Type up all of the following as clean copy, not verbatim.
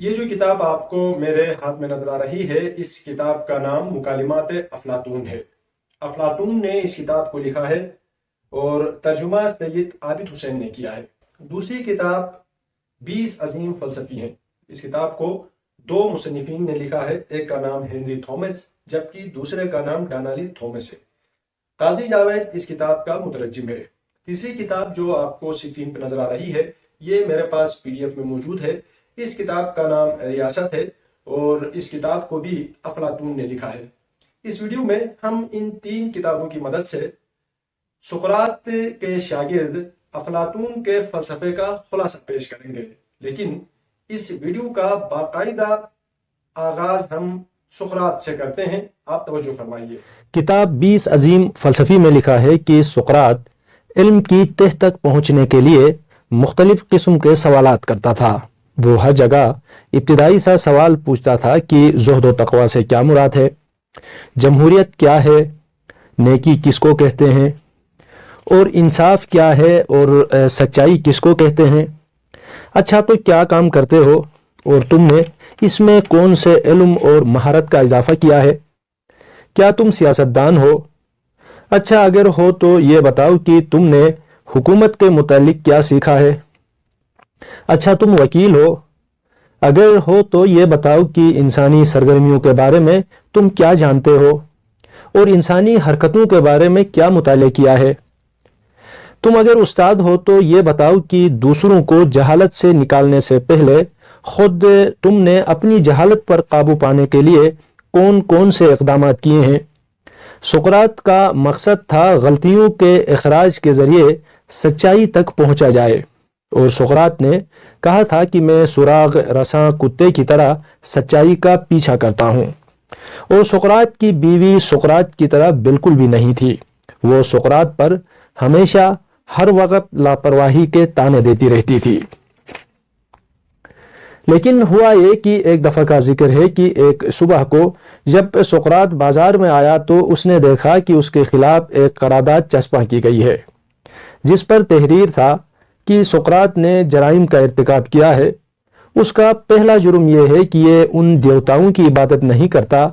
یہ جو کتاب آپ کو میرے ہاتھ میں نظر آ رہی ہے، اس کتاب کا نام مکالمات افلاطون ہے۔ افلاطون نے اس کتاب کو لکھا ہے اور ترجمہ سید عابد حسین نے کیا ہے۔ دوسری کتاب 20 عظیم فلسفی ہیں۔ اس کتاب کو 2 مصنفین نے لکھا ہے، ایک کا نام ہنری تھامس جبکہ دوسرے کا نام ڈانالی تھامس ہے۔ قاضی جاوید اس کتاب کا مترجم ہے۔ تیسری کتاب جو آپ کو اسکرین پہ نظر آ رہی ہے، یہ میرے پاس PDF میں موجود ہے۔ اس کتاب کا نام ریاست ہے اور اس کتاب کو بھی افلاطون نے لکھا ہے۔ اس ویڈیو میں ہم ان 3 کتابوں کی مدد سے سقراط کے شاگرد افلاطون کے فلسفے کا خلاصہ پیش کریں گے، لیکن اس ویڈیو کا باقاعدہ آغاز ہم سقراط سے کرتے ہیں۔ آپ توجہ فرمائیے۔ کتاب 20 عظیم فلسفی میں لکھا ہے کہ سقراط علم کی تہ تک پہنچنے کے لیے مختلف قسم کے سوالات کرتا تھا۔ وہ ہر جگہ ابتدائی سا سوال پوچھتا تھا کہ زہد و تقوی سے کیا مراد ہے، جمہوریت کیا ہے، نیکی کس کو کہتے ہیں، اور انصاف کیا ہے، اور سچائی کس کو کہتے ہیں۔ اچھا تو کیا کام کرتے ہو اور تم نے اس میں کون سے علم اور مہارت کا اضافہ کیا ہے؟ کیا تم سیاستدان ہو؟ اچھا اگر ہو تو یہ بتاؤ کہ تم نے حکومت کے متعلق کیا سیکھا ہے؟ اچھا تم وکیل ہو؟ اگر ہو تو یہ بتاؤ کہ انسانی سرگرمیوں کے بارے میں تم کیا جانتے ہو اور انسانی حرکتوں کے بارے میں کیا مطالعہ کیا ہے؟ تم اگر استاد ہو تو یہ بتاؤ کہ دوسروں کو جہالت سے نکالنے سے پہلے خود تم نے اپنی جہالت پر قابو پانے کے لیے کون کون سے اقدامات کیے ہیں۔ سقراط کا مقصد تھا غلطیوں کے اخراج کے ذریعے سچائی تک پہنچا جائے، اور سقراط نے کہا تھا کہ میں سراغ رساں کتے کی طرح سچائی کا پیچھا کرتا ہوں، اور سقراط کی بیوی سقراط کی طرح بالکل بھی نہیں تھی۔ وہ سقراط پر ہمیشہ ہر وقت لاپرواہی کے طعنے دیتی رہتی تھی۔ لیکن ہوا یہ کہ ایک دفعہ کا ذکر ہے کہ ایک صبح کو جب سقراط بازار میں آیا تو اس نے دیکھا کہ اس کے خلاف ایک قرارداد چسپاں کی گئی ہے، جس پر تحریر تھا کہ سقراط نے جرائم کا ارتکاب کیا ہے۔ اس کا پہلا جرم یہ ہے کہ یہ ان دیوتاؤں کی عبادت نہیں کرتا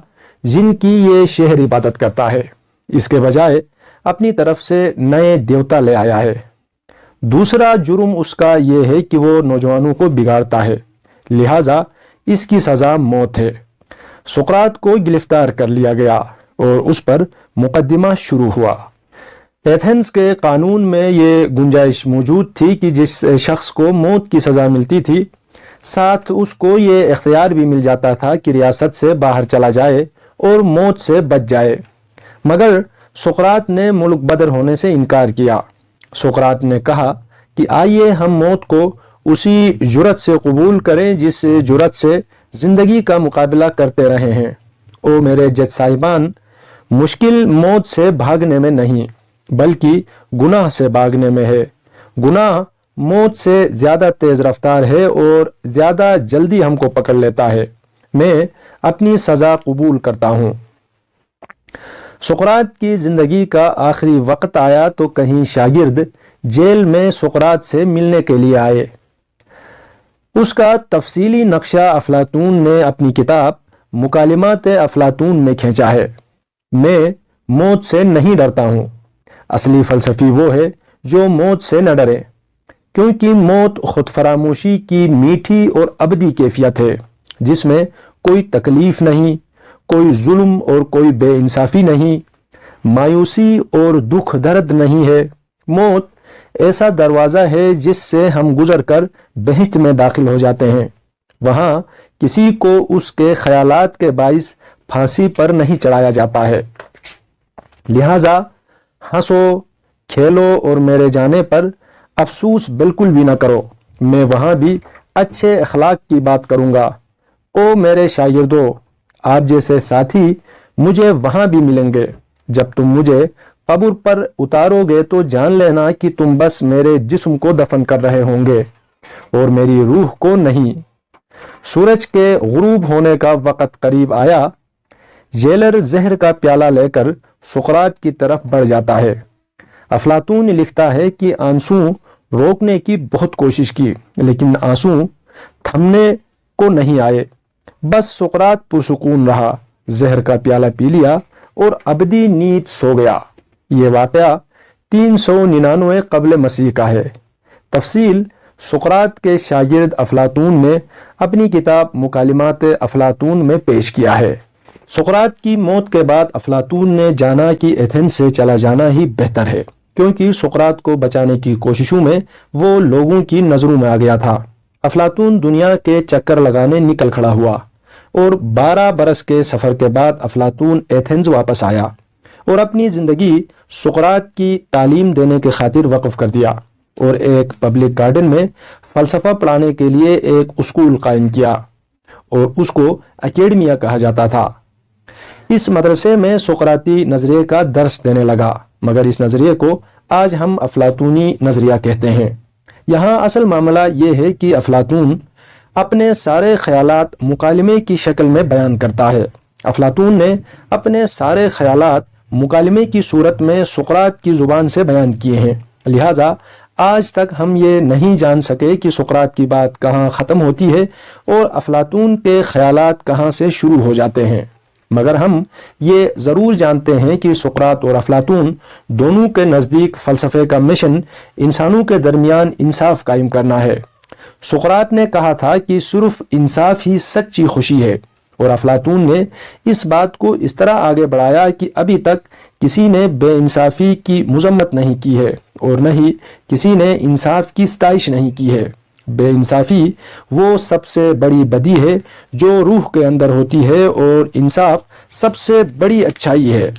جن کی یہ شہر عبادت کرتا ہے، اس کے بجائے اپنی طرف سے نئے دیوتا لے آیا ہے۔ دوسرا جرم اس کا یہ ہے کہ وہ نوجوانوں کو بگاڑتا ہے، لہٰذا اس کی سزا موت ہے۔ سقراط کو گرفتار کر لیا گیا اور اس پر مقدمہ شروع ہوا۔ ایتھنز کے قانون میں یہ گنجائش موجود تھی کہ جس شخص کو موت کی سزا ملتی تھی، ساتھ اس کو یہ اختیار بھی مل جاتا تھا کہ ریاست سے باہر چلا جائے اور موت سے بچ جائے، مگر سقراط نے ملک بدر ہونے سے انکار کیا۔ سقراط نے کہا کہ آئیے ہم موت کو اسی جرأت سے قبول کریں جس جرأت سے زندگی کا مقابلہ کرتے رہے ہیں۔ او میرے جج صاحبان، مشکل موت سے بھاگنے میں نہیں بلکہ گناہ سے بھاگنے میں ہے۔ گناہ موت سے زیادہ تیز رفتار ہے اور زیادہ جلدی ہم کو پکڑ لیتا ہے۔ میں اپنی سزا قبول کرتا ہوں۔ سقراط کی زندگی کا آخری وقت آیا تو کہیں شاگرد جیل میں سقراط سے ملنے کے لیے آئے۔ اس کا تفصیلی نقشہ افلاطون نے اپنی کتاب مکالمات افلاطون میں کھینچا ہے۔ میں موت سے نہیں ڈرتا ہوں۔ اصلی فلسفی وہ ہے جو موت سے نہ ڈرے، کیونکہ موت خود فراموشی کی میٹھی اور ابدی کیفیت ہے، جس میں کوئی تکلیف نہیں، کوئی ظلم اور کوئی بے انصافی نہیں، مایوسی اور دکھ درد نہیں ہے۔ موت ایسا دروازہ ہے جس سے ہم گزر کر بہشت میں داخل ہو جاتے ہیں۔ وہاں کسی کو اس کے خیالات کے باعث پھانسی پر نہیں چڑھایا جاتا ہے۔ لہٰذا ہنسو، کھیلو اور میرے جانے پر افسوس بالکل بھی نہ کرو۔ میں وہاں بھی اچھے اخلاق کی بات کروں گا۔ او میرے شاگردو، آپ جیسے ساتھی مجھے وہاں بھی ملیں گے۔ جب تم مجھے قبر پر اتارو گے تو جان لینا کہ تم بس میرے جسم کو دفن کر رہے ہوں گے اور میری روح کو نہیں۔ سورج کے غروب ہونے کا وقت قریب آیا۔ جیلر زہر کا پیالہ لے کر سقراط کی طرف بڑھ جاتا ہے۔ افلاطون لکھتا ہے کہ آنسو روکنے کی بہت کوشش کی، لیکن آنسو تھمنے کو نہیں آئے، بس سقراط پرسکون رہا، زہر کا پیالہ پی لیا اور ابدی نیند سو گیا۔ یہ واقعہ 399 قبل مسیح کا ہے۔ تفصیل سقراط کے شاگرد افلاطون نے اپنی کتاب مکالمات افلاطون میں پیش کیا ہے۔ سقراط کی موت کے بعد افلاطون نے جانا کہ ایتھنز سے چلا جانا ہی بہتر ہے، کیونکہ سقراط کو بچانے کی کوششوں میں وہ لوگوں کی نظروں میں آ گیا تھا۔ افلاطون دنیا کے چکر لگانے نکل کھڑا ہوا اور 12 برس کے سفر کے بعد افلاطون ایتھنز واپس آیا اور اپنی زندگی سقراط کی تعلیم دینے کے خاطر وقف کر دیا اور ایک پبلک گارڈن میں فلسفہ پڑھانے کے لیے ایک اسکول قائم کیا اور اس کو اکیڈمیا کہا جاتا تھا۔ اس مدرسے میں سقراطی نظریے کا درس دینے لگا، مگر اس نظریے کو آج ہم افلاطونی نظریہ کہتے ہیں۔ یہاں اصل معاملہ یہ ہے کہ افلاطون اپنے سارے خیالات مکالمے کی شکل میں بیان کرتا ہے۔ افلاطون نے اپنے سارے خیالات مکالمے کی صورت میں سقراط کی زبان سے بیان کیے ہیں، لہٰذا آج تک ہم یہ نہیں جان سکے کہ سقراط کی بات کہاں ختم ہوتی ہے اور افلاطون کے خیالات کہاں سے شروع ہو جاتے ہیں، مگر ہم یہ ضرور جانتے ہیں کہ سقراط اور افلاطون دونوں کے نزدیک فلسفے کا مشن انسانوں کے درمیان انصاف قائم کرنا ہے۔ سقراط نے کہا تھا کہ صرف انصاف ہی سچی خوشی ہے، اور افلاطون نے اس بات کو اس طرح آگے بڑھایا کہ ابھی تک کسی نے بے انصافی کی مذمت نہیں کی ہے اور نہ ہی کسی نے انصاف کی ستائش نہیں کی ہے۔ بے انصافی وہ سب سے بڑی بدی ہے جو روح کے اندر ہوتی ہے، اور انصاف سب سے بڑی اچھائی ہے۔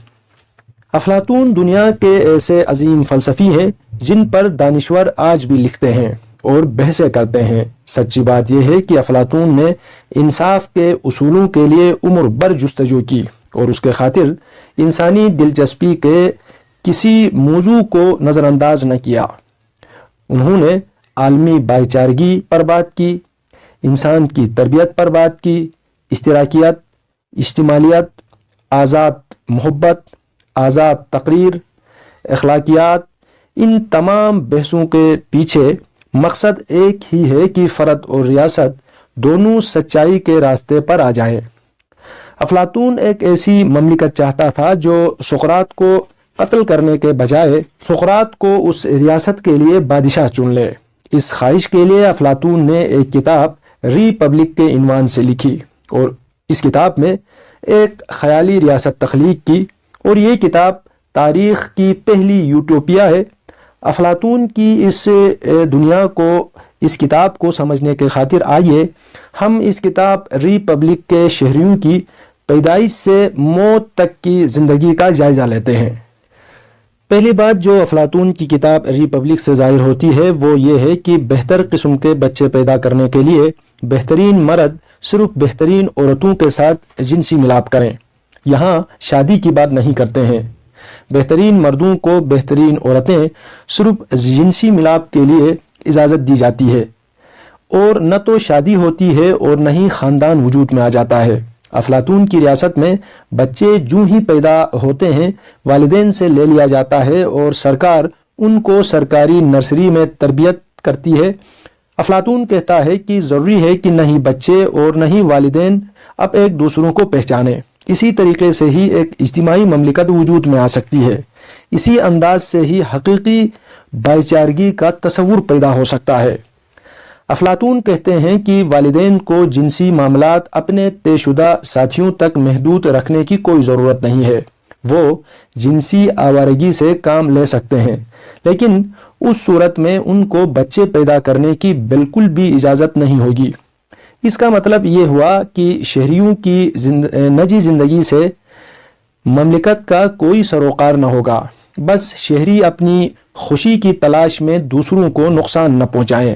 افلاطون دنیا کے ایسے عظیم فلسفی ہیں جن پر دانشور آج بھی لکھتے ہیں اور بحثیں کرتے ہیں۔ سچی بات یہ ہے کہ افلاطون نے انصاف کے اصولوں کے لیے عمر بھر جستجو کی اور اس کے خاطر انسانی دلچسپی کے کسی موضوع کو نظر انداز نہ کیا۔ انہوں نے عالمی بھائی چارگی پر بات کی، انسان کی تربیت پر بات کی، اشتراکیت، اجتماعیت، آزاد محبت، آزاد تقریر، اخلاقیات۔ ان تمام بحثوں کے پیچھے مقصد ایک ہی ہے کہ فرد اور ریاست دونوں سچائی کے راستے پر آ جائیں۔ افلاطون ایک ایسی مملکت چاہتا تھا جو سقراط کو قتل کرنے کے بجائے سقراط کو اس ریاست کے لیے بادشاہ چن لے۔ اس خواہش کے لیے افلاطون نے ایک کتاب ری پبلک کے عنوان سے لکھی اور اس کتاب میں ایک خیالی ریاست تخلیق کی، اور یہ کتاب تاریخ کی پہلی یوٹوپیا ہے۔ افلاطون کی اس دنیا کو، اس کتاب کو سمجھنے کے خاطر آئیے ہم اس کتاب ری پبلک کے شہریوں کی پیدائش سے موت تک کی زندگی کا جائزہ لیتے ہیں۔ پہلی بات جو افلاطون کی کتاب ری پبلک سے ظاہر ہوتی ہے وہ یہ ہے کہ بہتر قسم کے بچے پیدا کرنے کے لیے بہترین مرد صرف بہترین عورتوں کے ساتھ جنسی ملاپ کریں۔ یہاں شادی کی بات نہیں کرتے ہیں۔ بہترین مردوں کو بہترین عورتیں صرف جنسی ملاپ کے لیے اجازت دی جاتی ہے، اور نہ تو شادی ہوتی ہے اور نہ ہی خاندان وجود میں آ جاتا ہے۔ افلاطون کی ریاست میں بچے جو ہی پیدا ہوتے ہیں والدین سے لے لیا جاتا ہے اور سرکار ان کو سرکاری نرسری میں تربیت کرتی ہے۔ افلاطون کہتا ہے کہ ضروری ہے کہ نہ ہی بچے اور نہ ہی والدین اب ایک دوسروں کو پہچانیں، اسی طریقے سے ہی ایک اجتماعی مملکت وجود میں آ سکتی ہے، اسی انداز سے ہی حقیقی بھائی چارگی کا تصور پیدا ہو سکتا ہے۔ افلاطون کہتے ہیں کہ والدین کو جنسی معاملات اپنے طے شدہ ساتھیوں تک محدود رکھنے کی کوئی ضرورت نہیں ہے۔ وہ جنسی آوارگی سے کام لے سکتے ہیں، لیکن اس صورت میں ان کو بچے پیدا کرنے کی بالکل بھی اجازت نہیں ہوگی۔ اس کا مطلب یہ ہوا کہ شہریوں کی نجی زندگی سے مملکت کا کوئی سروکار نہ ہوگا، بس شہری اپنی خوشی کی تلاش میں دوسروں کو نقصان نہ پہنچائیں۔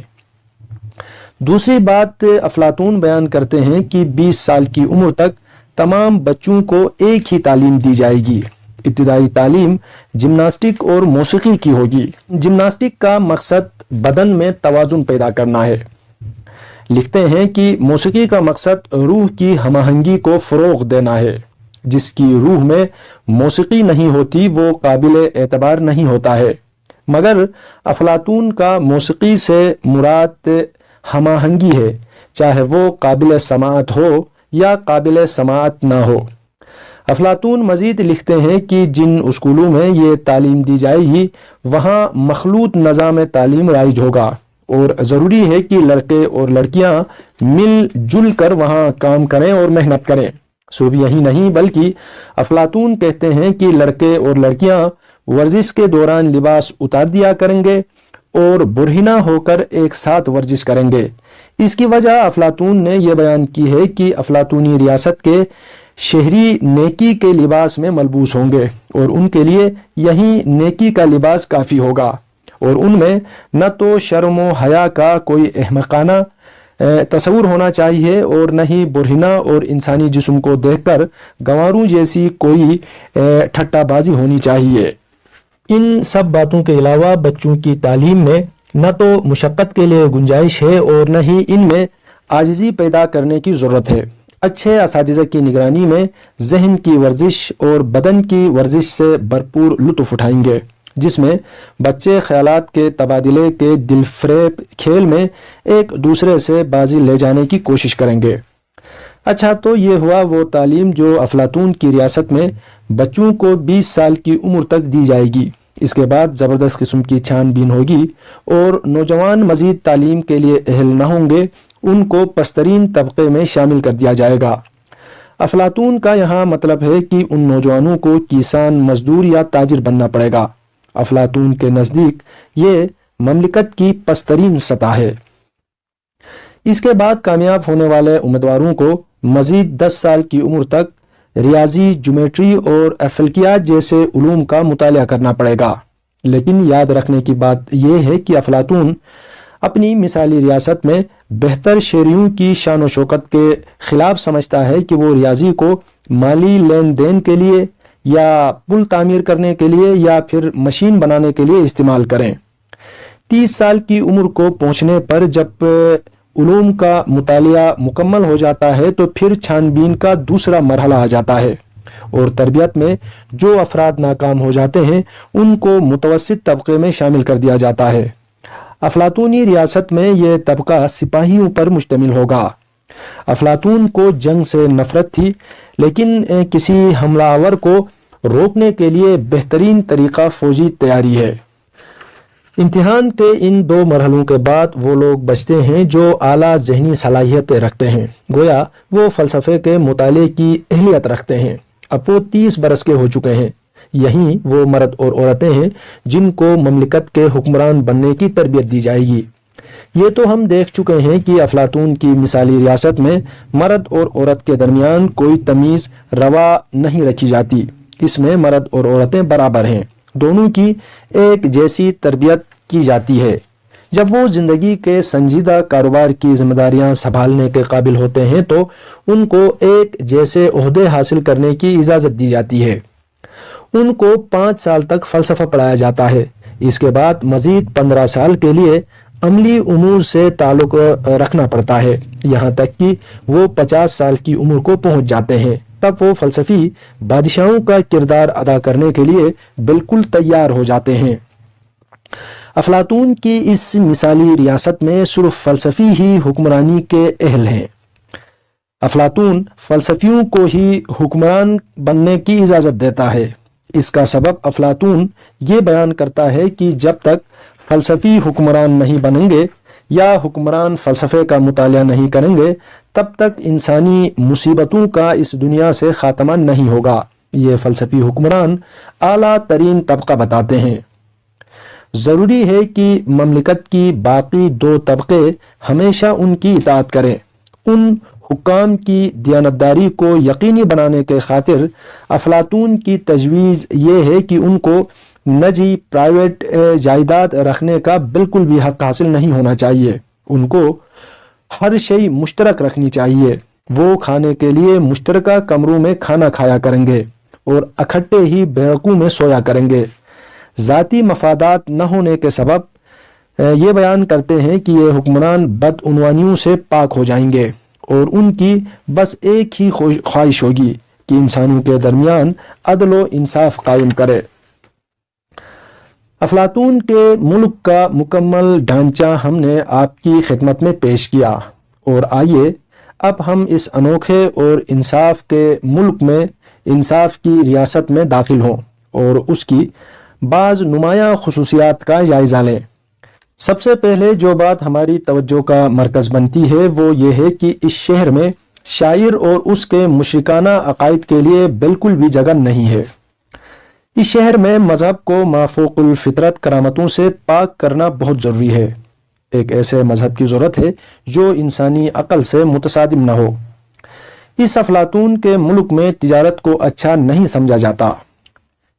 دوسری بات افلاطون بیان کرتے ہیں کہ 20 سال کی عمر تک تمام بچوں کو ایک ہی تعلیم دی جائے گی۔ ابتدائی تعلیم جمناسٹک اور موسیقی کی ہوگی۔ جمناسٹک کا مقصد بدن میں توازن پیدا کرنا ہے۔ لکھتے ہیں کہ موسیقی کا مقصد روح کی ہم آہنگی کو فروغ دینا ہے۔ جس کی روح میں موسیقی نہیں ہوتی وہ قابل اعتبار نہیں ہوتا ہے۔ مگر افلاطون کا موسیقی سے مراد ہم آہنگی ہے، چاہے وہ قابل سماعت ہو یا قابل سماعت نہ ہو۔ افلاطون مزید لکھتے ہیں کہ جن اسکولوں میں یہ تعلیم دی جائے گی وہاں مخلوط نظام تعلیم رائج ہوگا، اور ضروری ہے کہ لڑکے اور لڑکیاں مل جل کر وہاں کام کریں اور محنت کریں۔ صرف یہی نہیں بلکہ افلاطون کہتے ہیں کہ لڑکے اور لڑکیاں ورزش کے دوران لباس اتار دیا کریں گے اور برہنہ ہو کر ایک ساتھ ورزش کریں گے۔ اس کی وجہ افلاطون نے یہ بیان کی ہے کہ افلاطونی ریاست کے شہری نیکی کے لباس میں ملبوس ہوں گے، اور ان کے لیے یہی نیکی کا لباس کافی ہوگا، اور ان میں نہ تو شرم و حیا کا کوئی احمقانہ تصور ہونا چاہیے اور نہ ہی برہنہ اور انسانی جسم کو دیکھ کر گنواروں جیسی کوئی ٹھٹا بازی ہونی چاہیے۔ ان سب باتوں کے علاوہ بچوں کی تعلیم میں نہ تو مشقت کے لیے گنجائش ہے اور نہ ہی ان میں عاجزی پیدا کرنے کی ضرورت ہے۔ اچھے اساتذہ کی نگرانی میں ذہن کی ورزش اور بدن کی ورزش سے بھرپور لطف اٹھائیں گے، جس میں بچے خیالات کے تبادلے کے دل فریب کھیل میں ایک دوسرے سے بازی لے جانے کی کوشش کریں گے۔ اچھا، تو یہ ہوا وہ تعلیم جو افلاطون کی ریاست میں بچوں کو 20 سال کی عمر تک دی جائے گی۔ اس کے بعد زبردست قسم کی چھان بین ہوگی اور نوجوان مزید تعلیم کے لیے اہل نہ ہوں گے، ان کو پسترین طبقے میں شامل کر دیا جائے گا۔ افلاطون کا یہاں مطلب ہے کہ ان نوجوانوں کو کسان، مزدور یا تاجر بننا پڑے گا۔ افلاطون کے نزدیک یہ مملکت کی پسترین سطح ہے۔ اس کے بعد کامیاب ہونے والے امیدواروں کو مزید 10 سال کی عمر تک ریاضی، جیومیٹری اور فلکیات جیسے علوم کا مطالعہ کرنا پڑے گا۔ لیکن یاد رکھنے کی بات یہ ہے کہ افلاطون اپنی مثالی ریاست میں بہتر شہریوں کی شان و شوکت کے خلاف سمجھتا ہے کہ وہ ریاضی کو مالی لین دین کے لیے یا پل تعمیر کرنے کے لیے یا پھر مشین بنانے کے لیے استعمال کریں۔ 30 سال کی عمر کو پہنچنے پر جب علوم کا مطالعہ مکمل ہو جاتا ہے تو پھر چھان بین کا دوسرا مرحلہ آ جاتا ہے، اور تربیت میں جو افراد ناکام ہو جاتے ہیں ان کو متوسط طبقے میں شامل کر دیا جاتا ہے۔ افلاطونی ریاست میں یہ طبقہ سپاہیوں پر مشتمل ہوگا۔ افلاطون کو جنگ سے نفرت تھی، لیکن کسی حملہ آور کو روکنے کے لیے بہترین طریقہ فوجی تیاری ہے۔ امتحان کے ان 2 مرحلوں کے بعد وہ لوگ بچتے ہیں جو اعلیٰ ذہنی صلاحیتیں رکھتے ہیں، گویا وہ فلسفے کے مطالعے کی اہلیت رکھتے ہیں۔ اب وہ 30 برس کے ہو چکے ہیں۔ یہی وہ مرد اور عورتیں ہیں جن کو مملکت کے حکمران بننے کی تربیت دی جائے گی۔ یہ تو ہم دیکھ چکے ہیں کہ افلاطون کی مثالی ریاست میں مرد اور عورت کے درمیان کوئی تمیز روا نہیں رکھی جاتی۔ اس میں مرد اور عورتیں برابر ہیں، دونوں کی ایک جیسی تربیت کی جاتی ہے۔ جب وہ زندگی کے سنجیدہ کاروبار کی ذمہ داریاں سنبھالنے کے قابل ہوتے ہیں تو ان کو ایک جیسے عہدے حاصل کرنے کی اجازت دی جاتی ہے۔ ان کو 5 سال تک فلسفہ پڑھایا جاتا ہے۔ اس کے بعد مزید 15 سال کے لیے عملی امور سے تعلق رکھنا پڑتا ہے، یہاں تک کہ وہ 50 سال کی عمر کو پہنچ جاتے ہیں۔ تب وہ فلسفی بادشاہوں کا کردار ادا کرنے کے لیے بالکل تیار ہو جاتے ہیں۔ افلاطون کی اس مثالی ریاست میں صرف فلسفی ہی حکمرانی کے اہل ہیں۔ افلاطون فلسفیوں کو ہی حکمران بننے کی اجازت دیتا ہے۔ اس کا سبب افلاطون یہ بیان کرتا ہے کہ جب تک فلسفی حکمران نہیں بنیں گے یا حکمران فلسفے کا مطالعہ نہیں کریں گے تب تک انسانی مصیبتوں کا اس دنیا سے خاتمہ نہیں ہوگا۔ یہ فلسفی حکمران اعلیٰ ترین طبقہ بتاتے ہیں۔ ضروری ہے کہ مملکت کی باقی 2 طبقے ہمیشہ ان کی اطاعت کریں۔ ان حکام کی دیانتداری کو یقینی بنانے کے خاطر افلاطون کی تجویز یہ ہے کہ ان کو نجی پرائیویٹ جائیداد رکھنے کا بالکل بھی حق حاصل نہیں ہونا چاہیے۔ ان کو ہر شے مشترک رکھنی چاہیے۔ وہ کھانے کے لیے مشترکہ کمروں میں کھانا کھایا کریں گے اور اکٹھے ہی بیڑکوں میں سویا کریں گے۔ ذاتی مفادات نہ ہونے کے سبب یہ بیان کرتے ہیں کہ یہ حکمران بدعنوانیوں سے پاک ہو جائیں گے اور ان کی بس ایک ہی خواہش ہوگی کہ انسانوں کے درمیان عدل و انصاف قائم کرے۔ افلاطون کے ملک کا مکمل ڈھانچہ ہم نے آپ کی خدمت میں پیش کیا۔ اور آئیے اب ہم اس انوکھے اور انصاف کے ملک میں انصاف کی ریاست میں داخل ہوں اور اس کی بعض نمایاں خصوصیات کا جائزہ لیں۔ سب سے پہلے جو بات ہماری توجہ کا مرکز بنتی ہے وہ یہ ہے کہ اس شہر میں شاعر اور اس کے مشرکانہ عقائد کے لیے بالکل بھی جگہ نہیں ہے۔ اس شہر میں مذہب کو مافوق الفطرت کرامتوں سے پاک کرنا بہت ضروری ہے۔ ایک ایسے مذہب کی ضرورت ہے جو انسانی عقل سے متصادم نہ ہو۔ اس افلاطون کے ملک میں تجارت کو اچھا نہیں سمجھا جاتا۔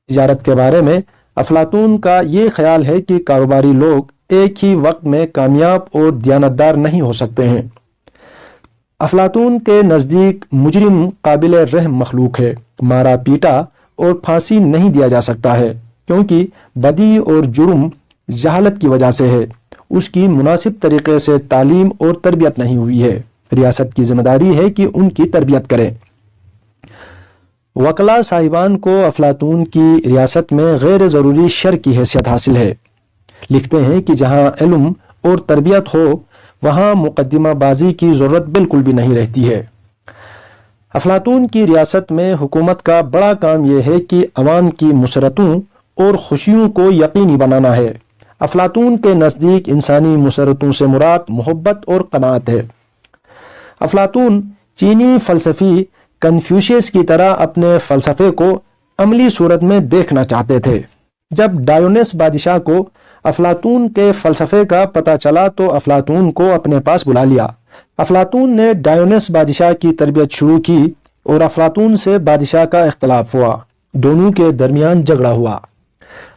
تجارت کے بارے میں افلاطون کا یہ خیال ہے کہ کاروباری لوگ ایک ہی وقت میں کامیاب اور دیانتدار نہیں ہو سکتے ہیں۔ افلاطون کے نزدیک مجرم قابل رحم مخلوق ہے، مارا پیٹا اور پھانسی نہیں دیا جا سکتا ہے کیونکہ بدی اور جرم جہالت کی وجہ سے ہے، اس کی مناسب طریقے سے تعلیم اور تربیت نہیں ہوئی ہے۔ ریاست کی ذمہ داری ہے کہ ان کی تربیت کرے۔ وکلا صاحبان کو افلاطون کی ریاست میں غیر ضروری شر کی حیثیت حاصل ہے۔ لکھتے ہیں کہ جہاں علم اور تربیت ہو وہاں مقدمہ بازی کی ضرورت بالکل بھی نہیں رہتی ہے۔ افلاطون کی ریاست میں حکومت کا بڑا کام یہ ہے کہ عوام کی مسرتوں اور خوشیوں کو یقینی بنانا ہے۔ افلاطون کے نزدیک انسانی مسرتوں سے مراد محبت اور قناعت ہے۔ افلاطون چینی فلسفی کنفیوشیس کی طرح اپنے فلسفے کو عملی صورت میں دیکھنا چاہتے تھے۔ جب ڈایونس بادشاہ کو افلاطون کے فلسفے کا پتہ چلا تو افلاطون کو اپنے پاس بلا لیا۔ افلاطون نے ڈایونس بادشاہ کی تربیت شروع کی اور افلاطون سے بادشاہ کا اختلاف ہوا، دونوں کے درمیان جھگڑا ہوا۔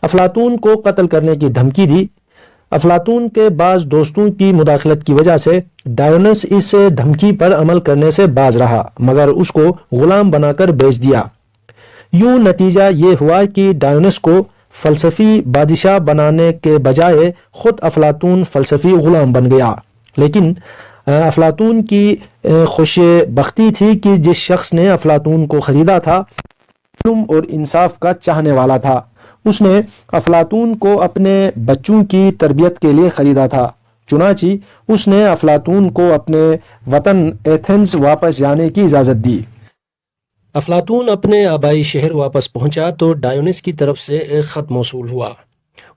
افلاطون کو قتل کرنے کی دھمکی دی۔ افلاطون کے بعض دوستوں کی مداخلت کی وجہ سے ڈایونس اس دھمکی پر عمل کرنے سے باز رہا مگر اس کو غلام بنا کر بیچ دیا۔ یوں نتیجہ یہ ہوا کہ ڈایونس کو فلسفی بادشاہ بنانے کے بجائے خود افلاطون فلسفی غلام بن گیا۔ لیکن افلاطون کی خوش بختی تھی کہ جس شخص نے افلاطون کو خریدا تھا علم اور انصاف کا چاہنے والا تھا۔ اس نے افلاطون کو اپنے بچوں کی تربیت کے لیے خریدا تھا، چنانچہ اس نے افلاطون کو اپنے وطن ایتھنز واپس جانے کی اجازت دی۔ افلاطون اپنے آبائی شہر واپس پہنچا تو ڈایونس کی طرف سے ایک خط موصول ہوا۔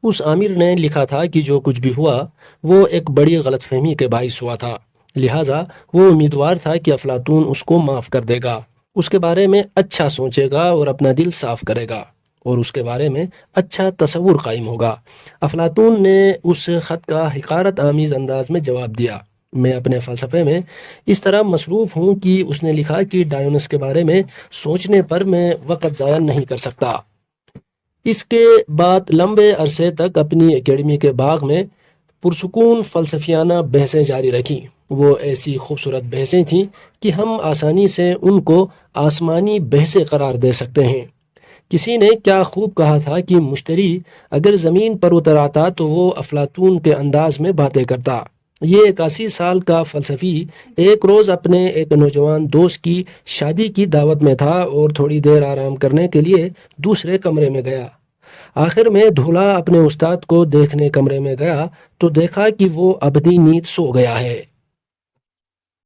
اس آمر نے لکھا تھا کہ جو کچھ بھی ہوا وہ ایک بڑی غلط فہمی کے باعث ہوا تھا، لہٰذا وہ امیدوار تھا کہ افلاطون اس کو معاف کر دے گا، اس کے بارے میں اچھا سوچے گا اور اپنا دل صاف کرے گا اور اس کے بارے میں اچھا تصور قائم ہوگا۔ افلاطون نے اس خط کا حقارت آمیز انداز میں جواب دیا، میں اپنے فلسفے میں اس طرح مصروف ہوں کہ اس نے لکھا کہ ڈایونس کے بارے میں سوچنے پر میں وقت ضائع نہیں کر سکتا۔ اس کے بعد لمبے عرصے تک اپنی اکیڈمی کے باغ میں پرسکون فلسفیانہ بحثیں جاری رکھیں۔ وہ ایسی خوبصورت بحثیں تھیں کہ ہم آسانی سے ان کو آسمانی بحثیں قرار دے سکتے ہیں۔ کسی نے کیا خوب کہا تھا کہ مشتری اگر زمین پر اتر آتا تو وہ افلاطون کے انداز میں باتیں کرتا۔ یہ 81 سال کا فلسفی ایک روز اپنے ایک نوجوان دوست کی شادی کی دعوت میں تھا اور تھوڑی دیر آرام کرنے کے لیے دوسرے کمرے میں گیا۔ آخر میں دھولا اپنے استاد کو دیکھنے کمرے میں گیا تو دیکھا کہ وہ ابدی نیند سو گیا ہے۔